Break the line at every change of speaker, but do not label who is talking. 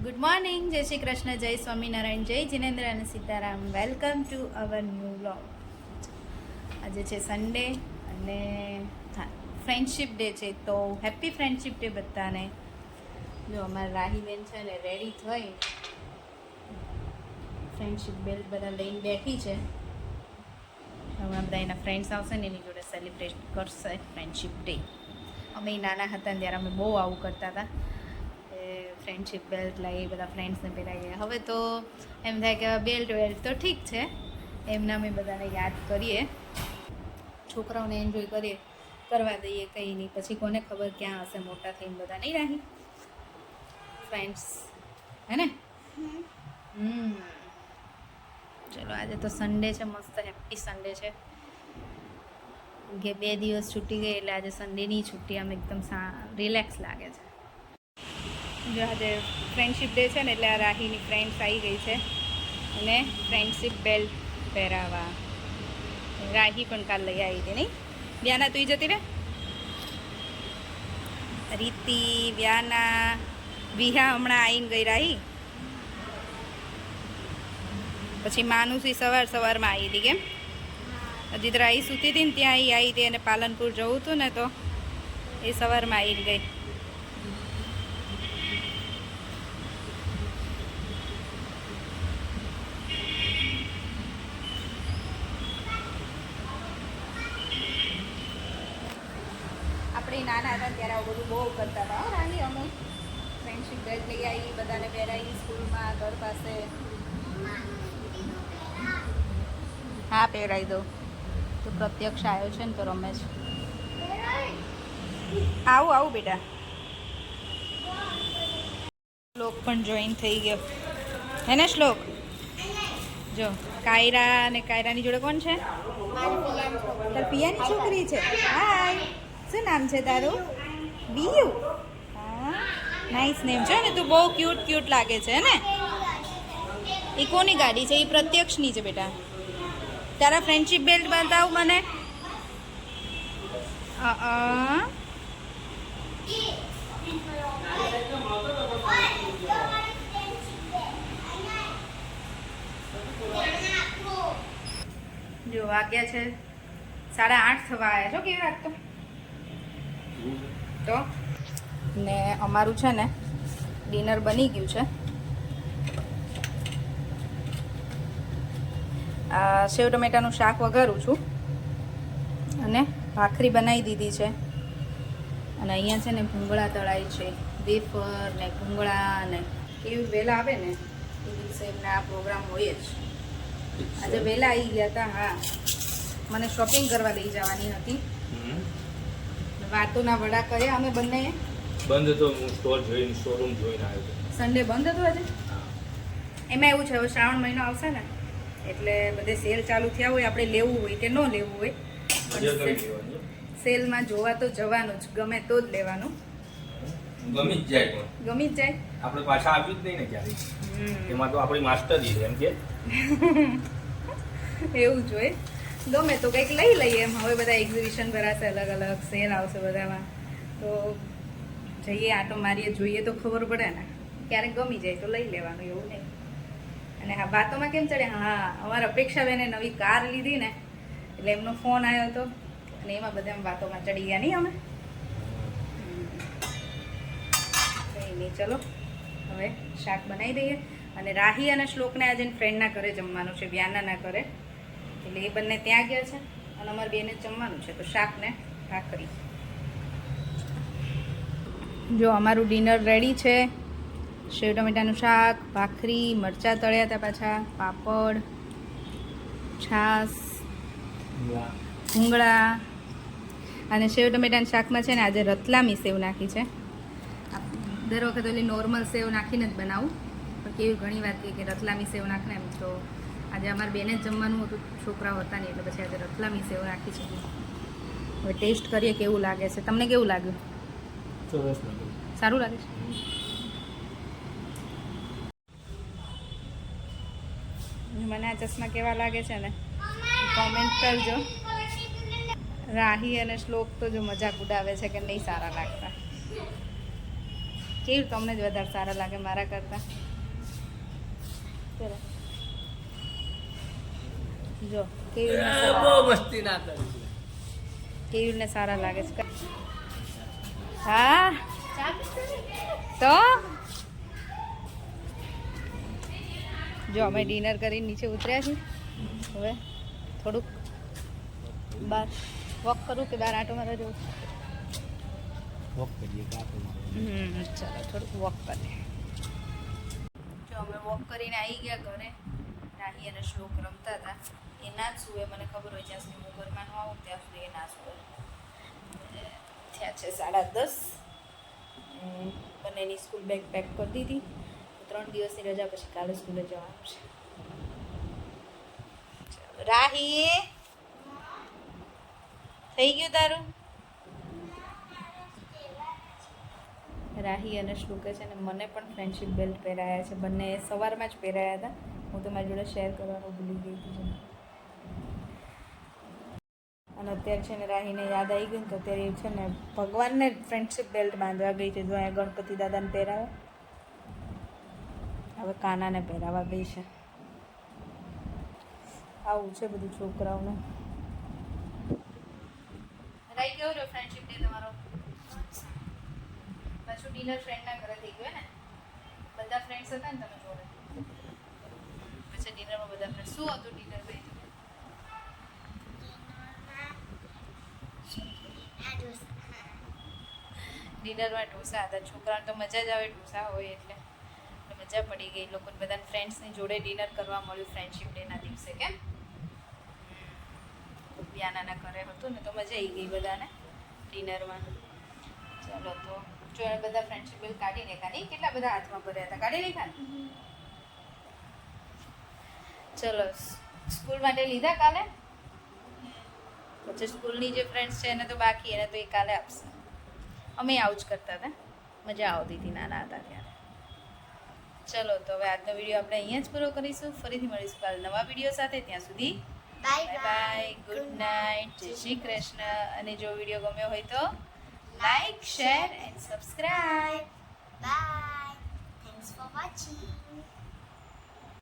Good morning, જય શ્રી કૃષ્ણ, જય સ્વામિનારાયણ, જય જિનેન્દ્ર અને Sitaram. Welcome to our new vlog. આજે છે સન્ડે અને હા, ફ્રેન્ડશિપ ડે છે, તો હેપી ફ્રેન્ડશિપ ડે બધાને. જો અમારા રાહીબેન છે ને રેડી થઈ ફ્રેન્ડશિપ બેલ્ટ બધા લઈને બેઠી છે. હમણાં બધા એના ફ્રેન્ડ્સ આવશે ને એની જોડે સેલિબ્રેટ કરશે ફ્રેન્ડશિપ ડે. અમે નાના હતા ત્યારે અમે બહુ આવું કરતા હતા, ફ્રેન્ડશિપ બેલ્ટ લાવી બધા ફ્રેન્ડ્સને પહેરાવીએ. હવે તો એમ થાય કે બેલ્ટ તો ઠીક છે, એમના અમે બધાને યાદ કરીએ, છોકરાઓને એન્જોય કરીએ, કરવા દઈએ, કંઈ નહીં. પછી કોને ખબર ક્યાં હશે મોટા થઈને બધા, નહીં રાહી ફ્રેન્ડ્સ, હે ને? ચલો, આજે તો સન્ડે છે, મસ્ત હેપી સન્ડે છે કે 2 દિવસ છૂટી ગઈ એટલે આજે સન્ડેની છુટ્ટી આમ એકદમ રિલેક્સ લાગે છે. જો આજે ફ્રેન્ડશિપ ડે છે ને એટલે આ રાહીની ફ્રેન્ડ્સ આવી ગઈ છે અને ફ્રેન્ડશિપ બેલ્ટ પહેરાવા. રાહી પણ કાલ લઈ આવી હતી, નહીં? વ્યાના તું જતી રે, રીતિ, વ્યાના, વિહા હમણાં આવીને ગઈ રાહી. પછી માનુસી સવારમાં આવી હતી, કેમ? હજી તો રાહી સૂતી હતી ને ત્યાં આવી હતી, અને પાલનપુર જવું હતું ને તો એ સવારમાં આવીને ગઈ. આપણે નાના હતા ત્યારે આવું બધું બહુ કરતા હતા. રાહી અમે ફ્રેન્ડશિપ બેલ્ટ લઈ આવી, બધાને પહેરાવી સ્કૂલમાં, ઘર પાસે. હા, પહેરાવી દઉં. તો પ્રત્યક્ષ આવ્યો છે ને તો રમે છે. આવું બેટા. શ્લોક પણ જોઈન થઈ ગયો, હે ને શ્લોક? જો કાયરા, અને કાયરાની જોડે કોણ છે? તાર પિયાની છોકરી છે. હાય, શું નામ છે તારું? બીયુ. હા, નાઇસ નેમ છે ને. તું બહુ ક્યુટ લાગે છે ને. એ કોની ગાડી છે? એ પ્રત્યક્ષની છે બેટા. તારા ફ્રેન્ડશિપ બેલ્ટ બતાવ મને. જો વાગ્યા છે 8:30 થવા આવ્યા છો. કેવી વાત તો ને અમારું છે ને ડિનર બની ગયું છે. સેવ ટમેટાનું શાક વઘારું છું અને ભાખરી બનાવી દીધી છે. અને અહીંયા છે ને ભૂંગળા તળાય છે, વેફર ને ભૂંગળા, ને કેવી વહેલા આવે ને એ દિવસે એમને આ પ્રોગ્રામ હોય જ. આજે વહેલા આવી ગયા હતા. હા, મને શોપિંગ કરવા લઈ જવાની હતી. વાતોના વડા કર્યા અમે બંને.
બંધ હતો, હું શોરૂમ જોઈને આવ્યો.
સન્ડે બંધ હતું આજે. એમાં એવું છે, હવે શ્રાવણ મહિનો આવશે ને એટલે બધે સેલ ચાલુ થયા હોય, આપણે લેવું હોય કે ન લેવું હોય, સેલમાં જોવા તો જવાનું જ, ગમે તો જ લેવાનું.
ગમી જ જાય,
ગમી જ જાય.
આપણે પાછા આપ્યું જ નહીં ને ક્યારેય. એમાં તો આપણી માસ્ટરી છે, એમ કે
એવું જોઈએ. ગમે તો કંઈક લઈ લઈએ એમ. હવે બધા એક્ઝિબિશન ભરાશે, અલગ અલગ સેલ આવશે બધામાં, તો જઈએ, આટો મારીએ, જોઈએ તો ખબર પડે ને. ક્યારેક ગમી જાય તો લઈ લેવાનું, એવું નહીં. અને હા, વાતોમાં કેમ ચડે? હા, અમારા અપેક્ષાબેને નવી કાર લીધી ને એટલે એમનો ફોન આવ્યો હતો અને એમાં બધા વાતોમાં ચડી ગયા, નહીં અમે? કંઈ નહીં, ચલો હવે શાક બનાવી દઈએ. અને રાહી અને શ્લોકને આજે ફ્રેન્ડના ઘરે જમવાનું છે, વ્યાનાના ઘરે, એટલે એ બંને ત્યાં ગયા છે અને અમારે બેને જમવાનું છે, તો શાક ને ભાખરી. જો અમારું ડિનર રેડી છે. સેવ ટમેટાનું શાક, ભાખરી, મરચાં તળ્યા હતા, પાછા પાપડ, છાશ, ભૂંગળા. અને સેવ ટમેટાના શાકમાં છે ને આજે રતલામી સેવ નાખી છે. દર વખત ઓલી નોર્મલ સેવ નાખીને જ બનાવું, પણ કેવી ઘણી વાત કહી કે રતલામી સેવ નાખને એમ. તો આજે અમારે બેને જ જમવાનું હતું, છોકરાઓ હતા નહીં, એટલે પછી આજે રતલામી સેવ નાખી છે. હવે ટેસ્ટ કરીએ કેવું લાગે છે. તમને કેવું લાગ્યું?
સરસ લાગ્યું.
સારું લાગે છે. મને આ ચશ્મા કેવા લાગે છે ને કોમેન્ટ કરજો. રાહી અને શ્લોક તો જો મજાક ઉડાવે છે કે નહીં સારા લાગતા. કેવું તમને જ વધારે સારા લાગે મારા કરતાં? ચલો જો કેવી
બહુ મસ્તી ના કરી છે.
કેવીને સારા લાગે છે. હા તો જો અમે ડિનર કરીને નીચે ઉતર્યા છીએ. હવે થોડુંક બહાર વોક કરું કે બહાર આંટો મારવા જવું?
વોક કરીએ કાંટો મારવા.
ચાલો થોડુંક વોક કરીએ. જો અમે વોક કરીને આવી ગયા ઘરે. રાહી અને શ્લોક રમતા હતા. એ ના જ સુવે, મને ખબર હોય જ્યાં સુધી હું ઘરમાં ન આવું ત્યાં સુધી એ ના સુવે. થયા છે 10:30. બંનેની સ્કૂલ બેગ પેક કરી દીધી. 3 દિવસની રજા પછી કાલે સ્કૂલે જવાનું છે. રાહી થઈ ગયું તારું? રાહી અને શ્લોકે છે ને મને પણ ફ્રેન્ડશિપ બેલ્ટ પહેરાયા છે. બંને સવારમાં જ પહેરાયા હતા. હું તો મારી જોડે શેર કરવાનું ભૂલી ગઈ હતી. અને અત્યારે છે ને રાહીને યાદ આવી ગયું ને તો અત્યારે છે ને ભગવાનને ફ્રેન્ડશિપ બેલ્ટ બાંધવા ગઈ છે. જો અહીંયા ગણપતિ દાદાને પહેરાવે, હવે કાનાને પહેરાવા ગઈ છે. આવું છે બધું છોકરાઓનું. રાઈ કેવો રહ્યો ફ્રેન્ડશિપ ડે તમારો? પાછું ડિનર ફ્રેન્ડના ઘરે થઈ ગયો ને? બધા ફ્રેન્ડ્સ હતા ને તમે જોડે? પછી ડિનરમાં બધા ફ્રેન્ડ શું હતું ડિનર ભાઈ? ડિનરમાં ઢોસા હતા. છોકરાઓને તો મજા જ આવે ઢોસા હોય એટલે મજા પડી ગઈ. લોકોને બધાને ફ્રેન્ડ્સની જોડે ડિનર કરવા મળ્યું ફ્રેન્ડશિપ ડેના દિવસે. કેમ પિયાનાના ઘરે હતું ને તો મજા આવી ગઈ બધાને ડિનરમાં. ચાલો તો જો બધા ફ્રેન્ડશિપ બેલ કાઢી નાખ્યા. નહીં કેટલા બધા હાથમાં ભર્યા હતા, કાઢી નાખ્યા. ચલો સ્કૂલ માટે લીધા કાલે? પછી સ્કૂલની જે ફ્રેન્ડ્સ છે એને તો બાકી, એને તો એ કાલે આપશે. અમે આવું જ કરતા હતા, મજા આવતી હતી નાના હતા ત્યારે. ચલો તો હવે આજનો વિડીયો આપણે અહીંયા જ પૂરો કરીશું. ફરીથી મળીશું કાલે નવા વિડીયો સાથે. ત્યાં સુધી બાય બાય, ગુડ નાઇટ, જય શ્રી કૃષ્ણ. અને જો વિડીયો ગમ્યો હોય તો like, share and subscribe.
Bye. Thanks for watching.